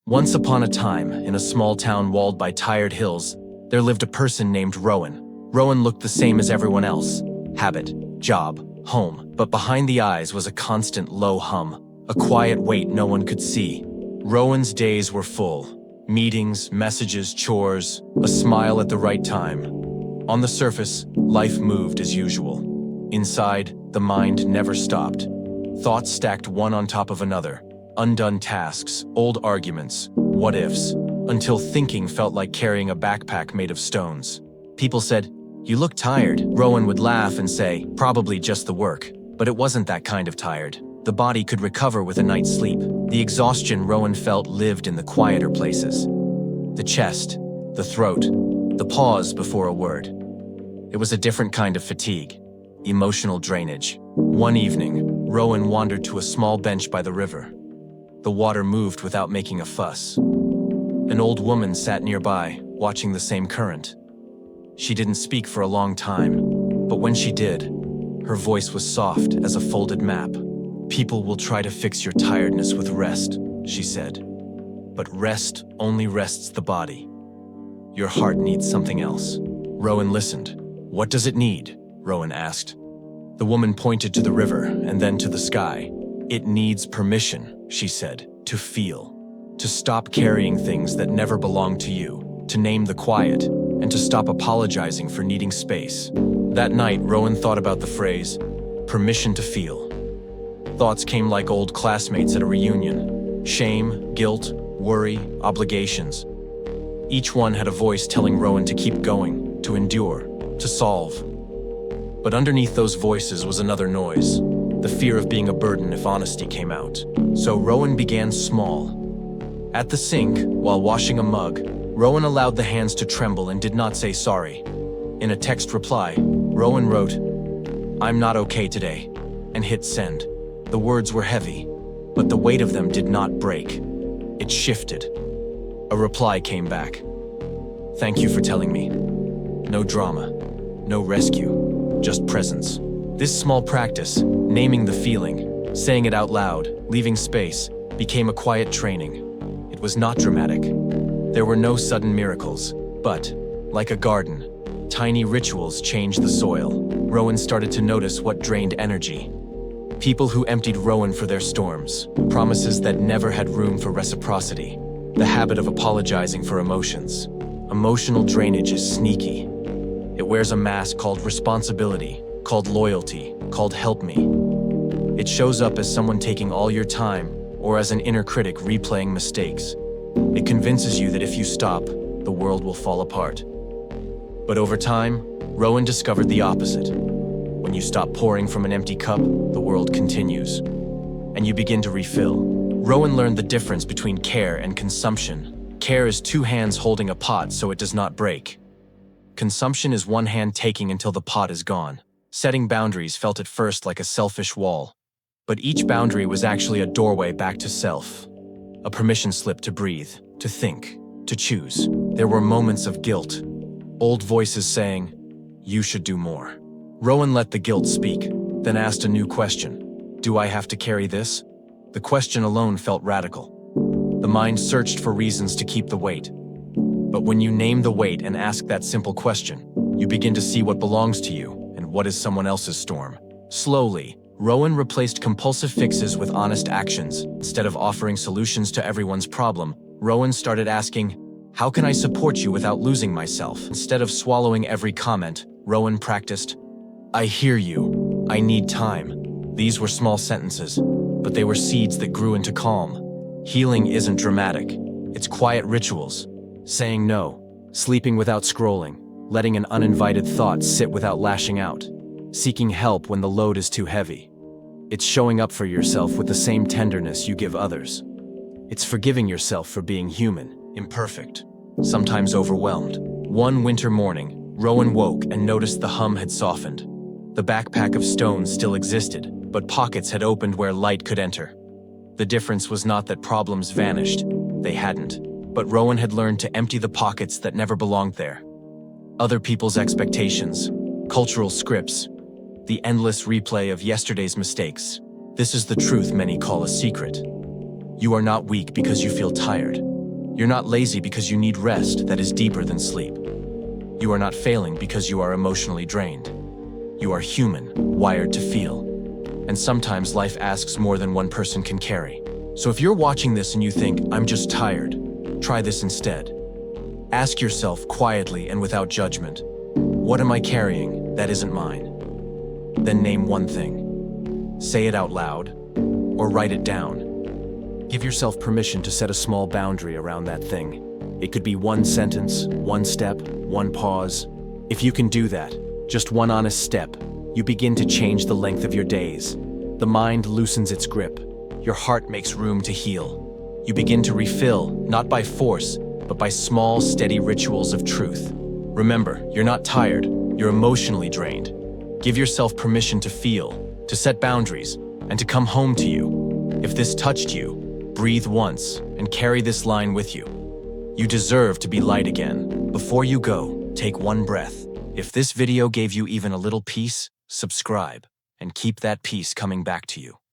Once upon a time, in a small town walled by tired hills, there lived a person named Rowan. Rowan looked the same as everyone else. Habit, job, home. But behind the eyes was a constant low hum, a quiet weight no one could see. Rowan's days were full. Meetings, messages, chores, a smile at the right time. On the surface, life moved as usual. Inside, the mind never stopped. Thoughts stacked one on top of another. Undone tasks, old arguments, what-ifs, until thinking felt like carrying a backpack made of stones. People said, "You look tired." Rowan would laugh and say, "Probably just the work." But it wasn't that kind of tired. The body could recover with a night's sleep. The exhaustion Rowan felt lived in the quieter places. The chest, the throat, the pause before a word. It was a different kind of fatigue, emotional drainage. One evening, Rowan wandered to a small bench by the river. The water moved without making a fuss. An old woman sat nearby, watching the same current. She didn't speak for a long time, but when she did, her voice was soft as a folded map. "People will try to fix your tiredness with rest," she said. "But rest only rests the body. Your heart needs something else." Rowan listened. "What does it need?" Rowan asked. The woman pointed to the river and then to the sky. "It needs permission," she said, "to feel, to stop carrying things that never belong to you, to name the quiet, and to stop apologizing for needing space." That night, Rowan thought about the phrase, permission to feel. Thoughts came like old classmates at a reunion. Shame, guilt, worry, obligations. Each one had a voice telling Rowan to keep going, to endure, to solve. But underneath those voices was another noise, the fear of being a burden if honesty came out. So Rowan began small. At the sink, while washing a mug, Rowan allowed the hands to tremble and did not say sorry. In a text reply, Rowan wrote, "I'm not okay today," and hit send. The words were heavy, but the weight of them did not break. It shifted. A reply came back. "Thank you for telling me. No drama, no rescue, just presence." This small practice, naming the feeling, saying it out loud, leaving space, became a quiet training. It was not dramatic. There were no sudden miracles, but, like a garden, tiny rituals changed the soil. Rowan started to notice what drained energy. People who emptied Rowan for their storms, promises that never had room for reciprocity, the habit of apologizing for emotions. Emotional drainage is sneaky. It wears a mask called responsibility, called loyalty, called help me. It shows up as someone taking all your time, or as an inner critic replaying mistakes. It convinces you that if you stop, the world will fall apart. But over time, Rowan discovered the opposite. When you stop pouring from an empty cup, the world continues, and you begin to refill. Rowan learned the difference between care and consumption. Care is two hands holding a pot so it does not break. Consumption is one hand taking until the pot is gone. Setting boundaries felt at first like a selfish wall, but each boundary was actually a doorway back to self. A permission slip to breathe, to think, to choose. There were moments of guilt. Old voices saying, "You should do more." Rowan let the guilt speak, then asked a new question. "Do I have to carry this?" The question alone felt radical. The mind searched for reasons to keep the weight. But when you name the weight and ask that simple question, you begin to see what belongs to you and what is someone else's storm. Slowly, Rowan replaced compulsive fixes with honest actions. Instead of offering solutions to everyone's problem, Rowan started asking, "How can I support you without losing myself?" Instead of swallowing every comment, Rowan practiced, "I hear you. I need time." These were small sentences, but they were seeds that grew into calm. Healing isn't dramatic. It's quiet rituals. Saying no, sleeping without scrolling, letting an uninvited thought sit without lashing out, seeking help when the load is too heavy. It's showing up for yourself with the same tenderness you give others. It's forgiving yourself for being human, imperfect, sometimes overwhelmed. One winter morning, Rowan woke and noticed the hum had softened. The backpack of stones still existed, but pockets had opened where light could enter. The difference was not that problems vanished, they hadn't, but Rowan had learned to empty the pockets that never belonged there. Other people's expectations, cultural scripts, the endless replay of yesterday's mistakes. This is the truth many call a secret. You are not weak because you feel tired. You're not lazy because you need rest that is deeper than sleep. You are not failing because you are emotionally drained. You are human, wired to feel. And sometimes life asks more than one person can carry. So if you're watching this and you think, I'm just tired, try this instead. Ask yourself quietly and without judgment, what am I carrying that isn't mine? Then name one thing. Say it out loud, or write it down. Give yourself permission to set a small boundary around that thing. It could be one sentence, one step, one pause. If you can do that, just one honest step, you begin to change the length of your days. The mind loosens its grip. Your heart makes room to heal. You begin to refill, not by force, but by small, steady rituals of truth. Remember, you're not tired, you're emotionally drained. Give yourself permission to feel, to set boundaries, and to come home to you. If this touched you, breathe once and carry this line with you. You deserve to be light again. Before you go, take one breath. If this video gave you even a little peace, subscribe and keep that peace coming back to you.